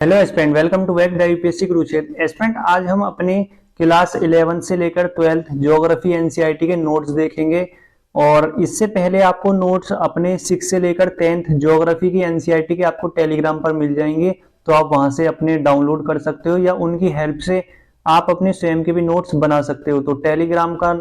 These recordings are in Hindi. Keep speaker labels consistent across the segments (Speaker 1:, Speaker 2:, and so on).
Speaker 1: Hello aspirant, welcome to web UPSC Kurukshetra. Aspirant, आज हम अपने क्लास 11 से लेकर 12th ज्योग्राफी एनसीईआरटी के नोट्स देखेंगे। और इससे पहले आपको नोट्स अपने 6 से लेकर 10th ज्योग्राफी की एनसीईआरटी के आपको टेलीग्राम पर मिल जाएंगे, तो आप वहां से अपने डाउनलोड कर सकते हो या उनकी हेल्प से आप अपने स्वयं के भी नोट्स बना सकते हो। तो टेलीग्राम का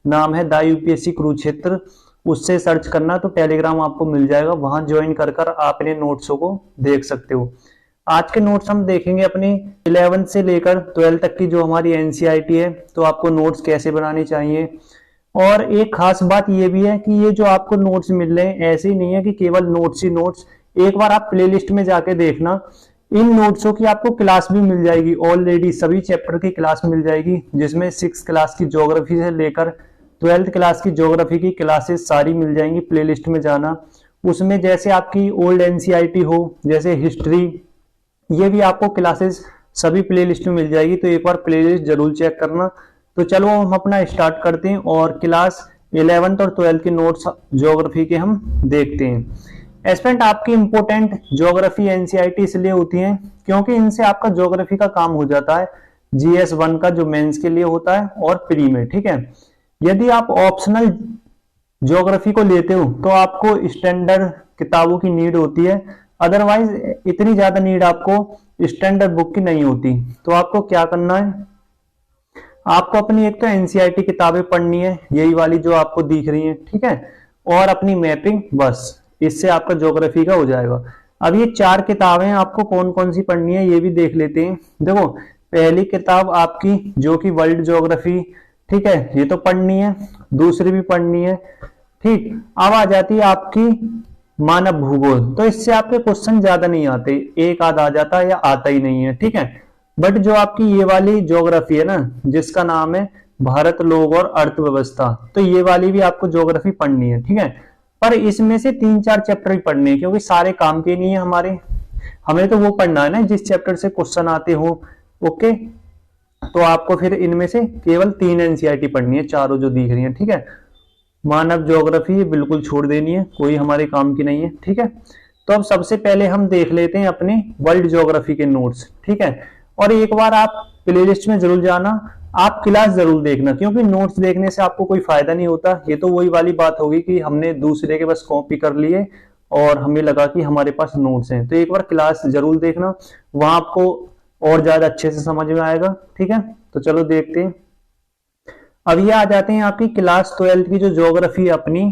Speaker 1: नाम है द यूपीएससी कुरुक्षेत्र, उससे सर्च करना तो टेलीग्राम आपको मिल जाएगा। वहां ज्वाइन कर आप अपने नोट्सों को देख सकते हो। आज के नोट्स हम देखेंगे अपनी 11 से लेकर 12 तक की जो हमारी एनसीईआरटी है, तो आपको नोट्स कैसे बनाने चाहिए। और एक खास बात ये भी है कि ये जो आपको नोट्स मिल रहे हैं ऐसे ही नहीं है कि केवल नोट्स ही नोट्स। एक बार आप प्लेलिस्ट में जाके देखना, इन नोट्सों की आपको क्लास भी मिल जाएगी। ऑलरेडी सभी चैप्टर की क्लास मिल जाएगी, जिसमें 6 क्लास की ज्योग्राफी से लेकर 12th क्लास की ज्योग्राफी की क्लासेस सारी मिल जाएंगी। प्लेलिस्ट में जाना, उसमें जैसे आपकी ओल्ड एनसीईआरटी हो, जैसे हिस्ट्री, ये भी आपको क्लासेस सभी प्लेलिस्ट में मिल जाएगी। तो एक बार प्लेलिस्ट जरूर चेक करना। तो चलो हम अपना स्टार्ट करते हैं और क्लास 11th और 12th के नोट्स ज्योग्राफी के हम देखते हैं। एस्पेंट, आपकी इंपोर्टेंट ज्योग्राफी एनसीईआरटी इसलिए होती है क्योंकि इनसे आपका ज्योग्राफी का काम हो जाता है, जीएस 1 का जो मेंस के लिए होता है और प्री में। ठीक है, यदि आप ऑप्शनल ज्योग्राफी को लेते हो तो आपको स्टैंडर्ड किताबों की नीड होती है, अदरवाइज इतनी ज्यादा नीड आपको स्टैंडर्ड बुक की नहीं होती। तो आपको क्या करना है, आपको अपनी एक तो एनसीईआरटी किताबें पढ़नी है, यही वाली जो आपको दिख रही हैं, ठीक है, और अपनी मैपिंग, बस इससे आपका ज्योग्राफी का हो जाएगा। अब ये 4 किताबें आपको कौन कौन सी पढ़नी है ये भी देख लेते हैं। देखो, पहली किताब आपकी जो कि वर्ल्ड ज्योग्राफी, ठीक है, ये तो पढ़नी है, दूसरी भी पढ़नी है। ठीक, अब आ जाती है आपकी मानव भूगोल। तो इससे आपके क्वेश्चन ज्यादा नहीं आते, एक आध आ जाता है या आता ही नहीं है। ठीक है, बट जो आपकी ये वाली ज्योग्राफी है ना, जिसका नाम है भारत, लोग और अर्थव्यवस्था, तो ये वाली भी आपको ज्योग्राफी पढ़नी है। ठीक है, पर इसमें से 3-4 चैप्टर ही पढ़ने हैं क्योंकि सारे काम के नहीं है हमारे। हमें तो वो पढ़ना है ना जिस चैप्टर से क्वेश्चन आते हो। ओके, तो आपको फिर इनमें से केवल 3 एनसीईआरटी पढ़नी है, चारों जो दिख रही है। ठीक है, मानव ज्योग्राफी बिल्कुल छोड़ देनी है, कोई हमारे काम की नहीं है। ठीक है, तो अब सबसे पहले हम देख लेते हैं अपने वर्ल्ड ज्योग्राफी के नोट्स। ठीक है, और एक बार आप प्लेलिस्ट में जरूर जाना, आप क्लास जरूर देखना, क्योंकि नोट्स देखने से आपको कोई फायदा नहीं होता। ये तो वही वाली बात होगी कि हमने दूसरे के बस कॉपी कर लिए और हमें लगा कि हमारे पास नोट्स हैं। तो एक बार क्लास जरूर देखना, वहां आपको और ज्यादा अच्छे से समझ में आएगा। ठीक है, तो चलो देखते हैं। अब ये आ जाते हैं आपकी क्लास 12th की जो ज्योग्राफी है अपनी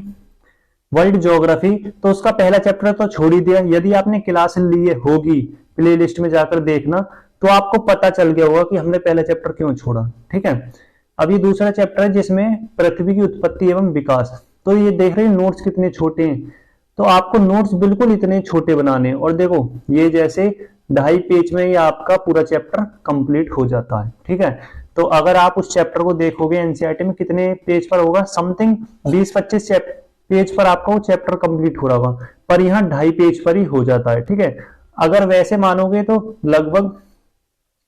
Speaker 1: वर्ल्ड ज्योग्राफी। तो उसका पहला चैप्टर तो छोड़ ही दिया, यदि आपने क्लास ली होगी प्लेलिस्ट में जाकर देखना तो आपको पता चल गया होगा कि हमने पहला चैप्टर क्यों छोड़ा। ठीक है, अब ये दूसरा चैप्टर है जिसमें पृथ्वी की उत्पत्ति एवं विकास। तो ये देख रहे हैं नोट्स कितने छोटे हैं, तो आपको नोट्स बिल्कुल इतने छोटे बनाने हैं। और देखो, ये जैसे 2.5 पेज में ये आपका पूरा चैप्टर कंप्लीट हो जाता है। ठीक है, तो अगर आप उस चैप्टर को देखोगे एनसीईआरटी में कितने पेज पर होगा, समथिंग 20-25 पेज पर आपका वो चैप्टर कंप्लीट हो रहा होगा, पर यहाँ 2.5 पेज पर ही हो जाता है। ठीक है, अगर वैसे मानोगे तो लगभग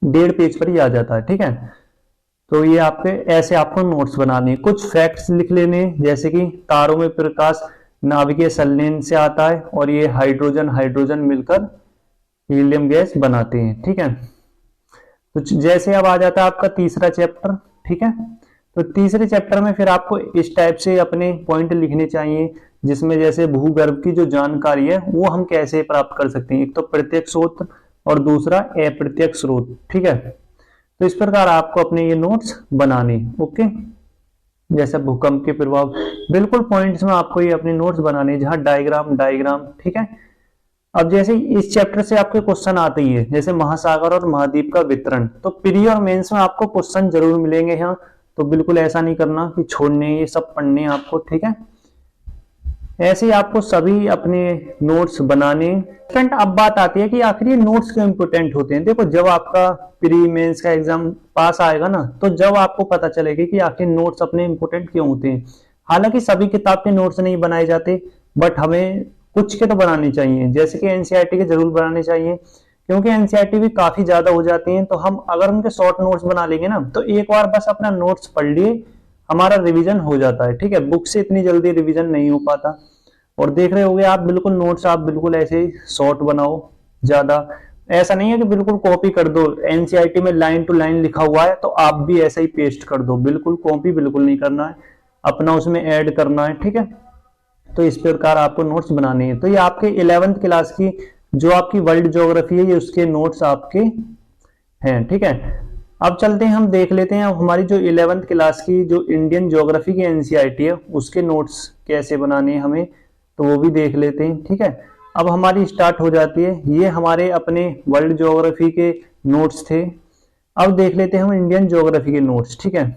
Speaker 1: 1.5 पेज पर ही आ जाता है। ठीक है, तो ये आपके ऐसे आपको नोट्स बनाने, कुछ फैक्ट्स लिख लेने, जैसे कि तारों में प्रकाश नाभिकीय संलयन से आता है और ये हाइड्रोजन हाइड्रोजन मिलकर हीलियम गैस बनाते हैं। ठीक है, तो जैसे अब आ जाता है आपका तीसरा चैप्टर। ठीक है, तो तीसरे चैप्टर में फिर आपको इस टाइप से अपने पॉइंट लिखने चाहिए, जिसमें जैसे भूगर्भ की जो जानकारी है वो हम कैसे प्राप्त कर सकते हैं, एक तो प्रत्यक्ष स्रोत और दूसरा अप्रत्यक्ष स्रोत। ठीक है, तो इस प्रकार आपको अपने ये नोट्स बनाने। ओके, जैसे भूकंप के प्रभाव, बिल्कुल पॉइंट्स में आपको ये अपने नोट्स बनाने, जहां डायग्राम। ठीक है, अब जैसे इस चैप्टर से आपके क्वेश्चन आते ही है, जैसे महासागर और महाद्वीप का वितरण, तो प्री और मेंस में आपको क्वेश्चन जरूर मिलेंगे यहाँ। तो बिल्कुल ऐसा नहीं करना कि छोड़ने, ये सब पढ़ने आपको। ठीक है, ऐसे ही आपको सभी अपने नोट्स बनाने। फ्रेंड, अब बात आती है कि आखिर ये नोट्स क्यों इंपोर्टेंट होते हैं। देखो, जब आपका प्री मेंस का एग्जाम पास आएगा ना, तो जब आपको पता चलेगा कि आखिर नोट्स अपने इंपोर्टेंट क्यों होते हैं। हालांकि सभी किताब के नोट्स नहीं बनाए जाते, बट हमें कुछ के तो बनाने चाहिए, जैसे कि एनसीईआरटी के जरूर बनाने चाहिए, क्योंकि एनसीईआरटी भी काफी ज्यादा हो जाती हैं। तो हम अगर उनके शॉर्ट नोट्स बना लेंगे ना, तो एक बार बस अपना नोट्स पढ़ लिए, हमारा रिवीजन हो जाता है। ठीक है, बुक से इतनी जल्दी रिवीजन नहीं हो पाता। और देख रहे होगे आप, बिल्कुल नोट्स आप बिल्कुल ऐसे ही शॉर्ट बनाओ ज्यादा, ऐसा नहीं है कि बिल्कुल कॉपी कर दो, एनसीईआरटी में लाइन टू लाइन लिखा हुआ है तो आप भी ऐसा ही पेस्ट कर दो, बिल्कुल कॉपी बिल्कुल नहीं करना है, अपना उसमें ऐड करना है, ठीक है। तो इस प्रकार आपको नोट्स बनाने हैं। तो ये आपके 11th क्लास की जो आपकी वर्ल्ड ज्योग्राफी है, ये उसके नोट्स आपके हैं, ठीक है। अब चलते हैं, हम देख लेते हैं अब हमारी जो 11th क्लास की जो इंडियन ज्योग्राफी की एनसीईआरटी है उसके नोट्स कैसे बनाने हैं हमें, तो वो भी देख लेते हैं, ठीक है। अब हमारी स्टार्ट हो जाती है, ये हमारे अपने वर्ल्ड ज्योग्राफी के नोट्स थे। अब देख लेते हैं हम इंडियन ज्योग्राफी के नोट्स, ठीक है।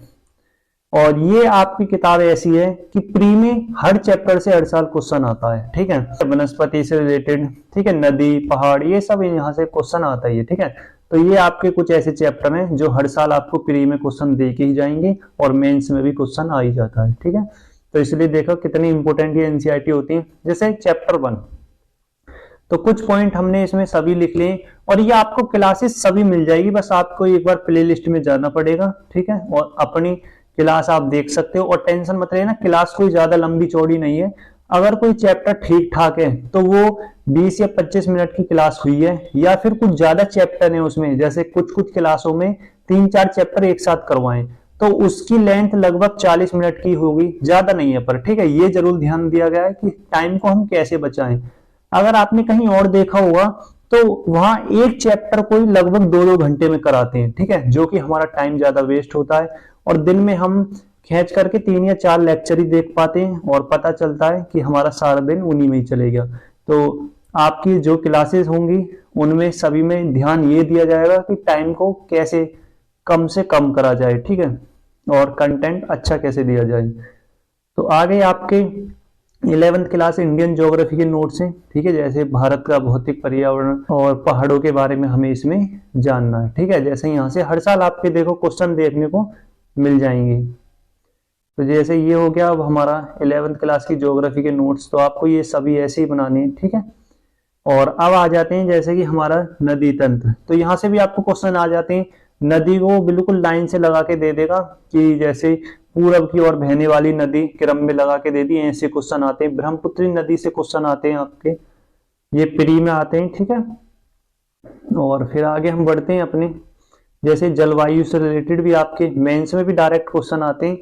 Speaker 1: और ये आपकी किताब ऐसी है कि प्री में हर चैप्टर से हर साल क्वेश्चन आता है, ठीक है। वनस्पति से रिलेटेड, ठीक है, नदी पहाड़ ये सब यहाँ से क्वेश्चन आता है, ठीक है। तो ये आपके कुछ ऐसे चैप्टर हैं जो हर साल आपको प्री में क्वेश्चन दे के ही जाएंगे और मेंस में भी क्वेश्चन आ ही जाता है, ठीक है। तो इसलिए देखो कितनी इंपॉर्टेंट ये एनसीईआरटी होती है। जैसे चैप्टर 1, तो कुछ पॉइंट हमने इसमें सभी लिख लिए और ये आपको क्लासेस सभी मिल जाएगी, बस आपको एक बार प्लेलिस्ट में जाना पड़ेगा, ठीक है। और अपनी क्लास आप देख सकते हो और टेंशन मत लेना, क्लास कोई ज्यादा लंबी चौड़ी नहीं है। अगर कोई चैप्टर ठीक ठाक है तो वो 20 या 25 मिनट की क्लास हुई है, या फिर कुछ ज्यादा चैप्टर है उसमें, जैसे कुछ क्लासों में 3-4 चैप्टर एक साथ करवाएं तो उसकी लेंथ लगभग 40 मिनट की होगी, ज्यादा नहीं है पर, ठीक है। ये जरूर ध्यान दिया गया है कि टाइम को हम कैसे बचाएं। अगर आपने कहीं और देखा होगा तो वहां एक चैप्टर को लगभग 2-2 घंटे में कराते हैं, ठीक है, जो कि हमारा टाइम ज्यादा वेस्ट होता है और दिन में हम खींच करके 3 या 4 लेक्चर ही देख पाते हैं और पता चलता है कि हमारा सारा दिन उन्हीं में ही चलेगा। तो आपकी जो क्लासेस होंगी उनमें सभी में ध्यान ये दिया जाएगा कि टाइम को कैसे कम से कम करा जाए, ठीक है, और कंटेंट अच्छा कैसे दिया जाए। तो आगे आपके 11th क्लास इंडियन ज्योग्राफी के नोट्स हैं, ठीक है। जैसे भारत का भौतिक पर्यावरण और पहाड़ों के बारे में हमें इसमें जानना है, ठीक है। जैसे यहाँ से हर साल आपके देखो क्वेश्चन देखने को मिल जाएंगे। तो जैसे ये हो गया अब हमारा 11th क्लास की ज्योग्राफी के नोट्स, तो आपको ये सभी ऐसे ही बनाने हैं, ठीक है। और अब आ जाते हैं जैसे कि हमारा नदी तंत्र, तो यहाँ से भी आपको क्वेश्चन आ जाते हैं। नदी को बिल्कुल लाइन से लगा के दे देगा कि जैसे पूरब की ओर बहने वाली नदी क्रम में लगा के दे दी, ऐसे क्वेश्चन आते हैं। ब्रह्मपुत्री नदी से क्वेश्चन आते हैं आपके, ये प्री में आते हैं, ठीक है। और फिर आगे हम बढ़ते हैं अपने, जैसे जलवायु से रिलेटेड भी आपके मेंस में भी डायरेक्ट क्वेश्चन आते हैं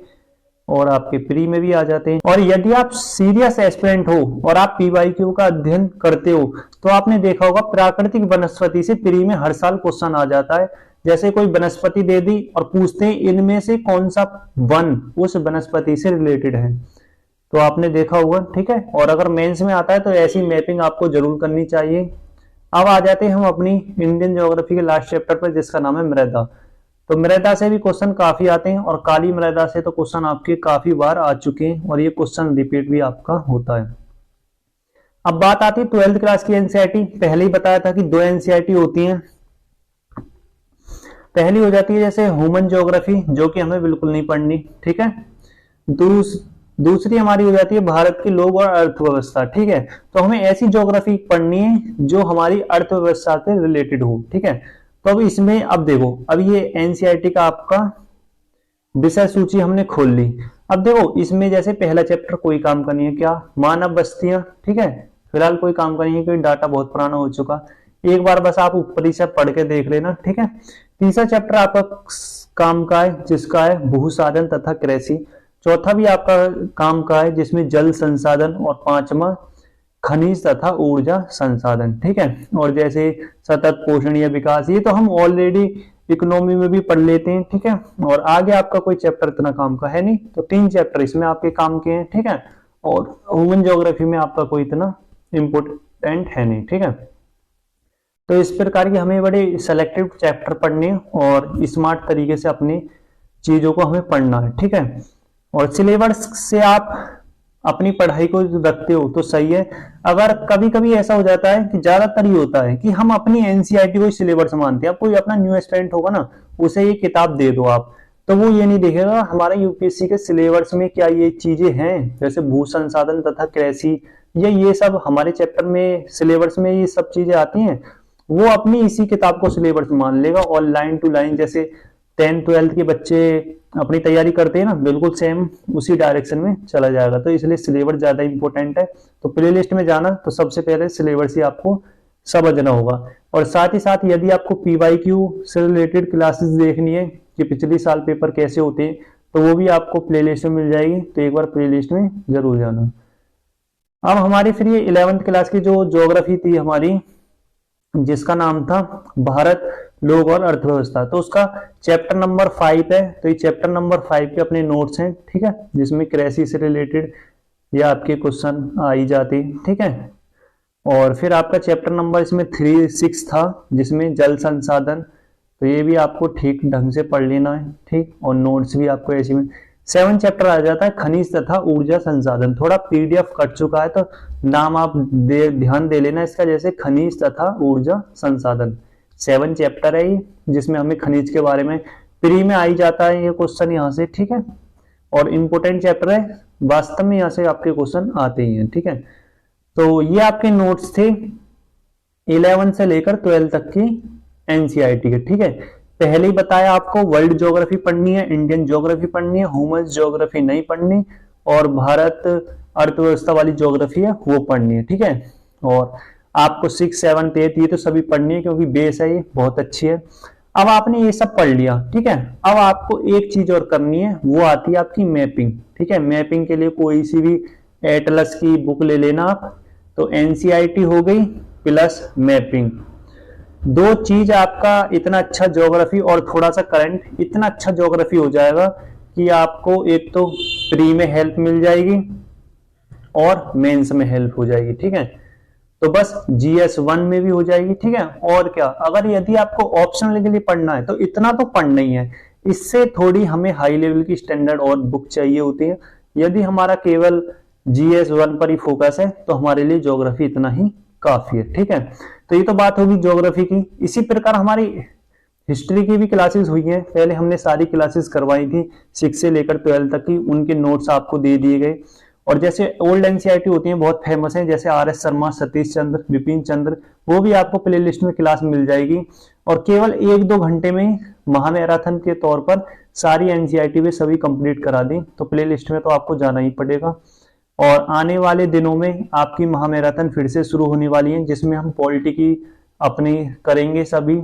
Speaker 1: और आपके प्री में भी आ जाते हैं। और यदि आप सीरियस एस्पिरेंट हो और आप पीवाईक्यू का अध्ययन करते हो तो आपने देखा होगा प्राकृतिक वनस्पति से प्री में हर साल क्वेश्चन आ जाता है। जैसे कोई वनस्पति दे दी और पूछते हैं इनमें से कौन सा वन उस वनस्पति से रिलेटेड है, तो आपने देखा होगा, ठीक है। और अगर मेंस में आता है तो ऐसी मैपिंग आपको जरूर करनी चाहिए। अब आ जाते हैं हम अपनी इंडियन ज्योग्राफी के लास्ट चैप्टर पर जिसका नाम है मृदा। तो मृदा से भी क्वेश्चन काफी आते हैं और काली मृदा से तो क्वेश्चन आपके काफी बार आ चुके हैं और ये क्वेश्चन रिपीट भी आपका होता है। अब बात आती है 12th क्लास की एनसीईआरटी। पहले ही बताया था कि 2 एनसीईआरटी होती हैं। पहली हो जाती है जैसे ह्यूमन ज्योग्राफी, जो कि हमें बिल्कुल नहीं पढ़नी, ठीक है। दूसरी हमारी हो जाती है भारत के लोग और अर्थव्यवस्था, ठीक है। तो हमें ऐसी ज्योग्राफी पढ़नी है जो हमारी अर्थव्यवस्था से रिलेटेड हो, ठीक है। तो अब इसमें अब देखो, अब ये एनसीईआरटी का आपका विषय सूची हमने खोल ली। अब देखो इसमें जैसे पहला चैप्टर कोई काम का नहीं है, क्या, मानव बस्तियां, ठीक है, फिलहाल कोई काम का नहीं है क्योंकि डाटा बहुत पुराना हो चुका। एक बार बस आप ऊपरी से पढ़ के देख लेना, ठीक है। तीसरा चैप्टर आपका काम का है जिसका है भू साधन तथा कृषि। चौथा भी आपका काम का है जिसमें जल संसाधन, और 5वां खनिज तथा ऊर्जा संसाधन, ठीक है। और जैसे सतत पोषणीय विकास, ये तो हम ऑलरेडी इकोनॉमी में भी पढ़ लेते हैं, ठीक है। और आगे आपका कोई चैप्टर इतना काम का है नहीं, तो 3 चैप्टर इसमें आपके काम के हैं, ठीक है। और ह्यूमन ज्योग्राफी में आपका कोई इतना इंपोर्टेंट है नहीं, ठीक है। तो इस प्रकार की हमें बड़े सेलेक्टिव चैप्टर पढ़ने और स्मार्ट तरीके से अपनी चीजों को हमें पढ़ना है, ठीक है। और सिलेबस से आप अपनी पढ़ाई को रखते हो तो सही है। अगर कभी कभी ऐसा हो जाता है कि ज्यादातर ही होता है कि हम अपनी एनसीईआरटी को सिलेबस मानते हैं। अब कोई अपना न्यू स्टूडेंट होगा ना, उसे ये किताब दे दो आप, तो वो ये नहीं देखेगा हमारे यूपीएससी के सिलेबस में क्या ये चीजें हैं, जैसे भू संसाधन तथा कृषि, ये सब हमारे चैप्टर में सिलेबस में ये सब चीजें आती हैं। वो अपनी इसी किताब को सिलेबस मान लेगा और लाइन टू लाइन जैसे 10th-12th के बच्चे अपनी तैयारी करते हैं ना, बिल्कुल सेम उसी डायरेक्शन में चला जाएगा। तो इसलिए सिलेबस ज्यादा इंपॉर्टेंट है। तो प्लेलिस्ट में जाना तो सबसे पहले सिलेबस ही आपको समझना होगा। और साथ ही साथ यदि आपको PYQ से रिलेटेड क्लासेस देखनी है कि पिछले साल पेपर कैसे होते हैं, तो वो भी आपको प्लेलिस्ट में मिल जाएगी, तो एक बार प्लेलिस्ट में जरूर जाना। अब हमारी फिर ये 11th क्लास की जो ज्योग्राफी थी हमारी, जिसका नाम था भारत, लोक और अर्थव्यवस्था, तो उसका चैप्टर नंबर 5 है। तो ये चैप्टर नंबर 5 के अपने नोट्स हैं, ठीक है, जिसमें कृषि से रिलेटेड या आपके क्वेश्चन आ ही जाते, ठीक है। और फिर आपका चैप्टर नंबर इसमें 6 था, जिसमें जल संसाधन, तो ये भी आपको ठीक ढंग से पढ़ लेना है, ठीक। और नोट्स भी आपको ऐसे में 7 चैप्टर आ जाता है, खनिज तथा ऊर्जा संसाधन। थोड़ा PDF कट चुका है, तो नाम आप ध्यान दे लेना इसका, जैसे खनिज तथा ऊर्जा संसाधन। 7 चैप्टर है ये, जिसमें हमें खनिज के बारे में प्री में आ ही जाता है ये क्वेश्चन यहाँ से, ठीक है। और इम्पोर्टेंट चैप्टर है, वास्तव में यहाँ से आपके क्वेश्चन आते ही हैं, ठीक है। तो ये आपके नोट्स थे 11 से लेकर 12 तक की NCERT के, ठीक है। पहले ही बताया आपको वर्ल्ड ज्योग्राफी पढ़नी है, इंडियन ज्योग्राफी पढ़नी है, ह्यूमन ज्योग्राफी नहीं पढ़नी, और भारत अर्थव्यवस्था वाली ज्योग्राफी है वो पढ़नी है, ठीक है। और आपको 6, 7, 8 ये तो सभी पढ़नी है, क्योंकि बेस है ये बहुत अच्छी है। अब आपने ये सब पढ़ लिया, ठीक है। अब आपको एक चीज और करनी है, वो आती है आपकी मैपिंग, ठीक है। मैपिंग के लिए कोई सी भी एटलस की बुक ले लेना आप। तो NCERT हो गई प्लस मैपिंग, दो चीज आपका इतना अच्छा ज्योग्राफी और थोड़ा सा करंट, इतना अच्छा ज्योग्राफी हो जाएगा कि आपको एक तो प्री में हेल्प मिल जाएगी और मेंस में हेल्प हो जाएगी, ठीक है। तो बस GS1 में भी हो जाएगी, ठीक है। और क्या, अगर यदि आपको ऑप्शनल के लिए पढ़ना है तो इतना तो पढ़ना ही है, इससे थोड़ी हमें हाई लेवल की स्टैंडर्ड और बुक चाहिए होती है। यदि हमारा केवल GS1 पर ही फोकस है तो हमारे लिए ज्योग्राफी इतना ही काफी है, ठीक है। तो ये तो बात होगी ज्योग्राफी की। इसी प्रकार हमारी हिस्ट्री की भी क्लासेस हुई हैं, पहले हमने सारी क्लासेस करवाई थी 6 से लेकर 12 तक की, उनके नोट्स आपको दे दिए गए। और जैसे ओल्ड NCERT होती हैं बहुत फेमस हैं, जैसे RS शर्मा, सतीश चंद्र, विपिन चंद्र, वो भी आपको प्लेलिस्ट में क्लास मिल जाएगी। और केवल 1-2 घंटे में महामैराथन के तौर पर सारी NCERT भी सभी कंप्लीट करा दी, तो प्लेलिस्ट में तो आपको जाना ही पड़ेगा। और आने वाले दिनों में आपकी महामैराथन फिर से शुरू होने वाली है, जिसमें हम पॉलिटी की अपनी करेंगे सभी,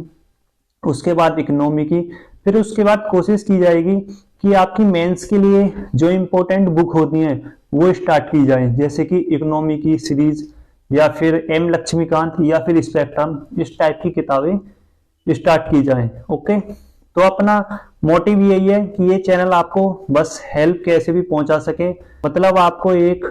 Speaker 1: उसके बाद इकोनॉमी की, फिर उसके बाद कोशिश की जाएगी कि आपकी मेंस के लिए जो इम्पोर्टेंट बुक होती हैं वो स्टार्ट की जाए, जैसे कि इकोनॉमी की सीरीज या फिर M लक्ष्मीकांत या फिर स्पेक्ट्रम, इस टाइप की किताबें स्टार्ट की जाए, ओके। तो अपना मोटिव यही है कि ये चैनल आपको बस हेल्प कैसे भी पहुंचा सके, मतलब आपको एक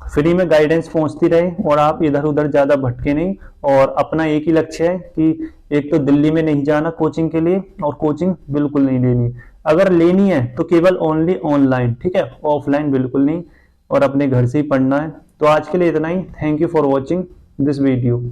Speaker 1: फ्री में गाइडेंस पहुंचती रहे और आप इधर उधर ज्यादा भटके नहीं। और अपना एक ही लक्ष्य है कि एक तो दिल्ली में नहीं जाना कोचिंग के लिए, और कोचिंग बिल्कुल नहीं लेनी, अगर लेनी है तो केवल ओनली ऑनलाइन, ठीक है, ऑफलाइन बिल्कुल नहीं, और अपने घर से ही पढ़ना है। तो आज के लिए इतना ही। Thank you for watching this video.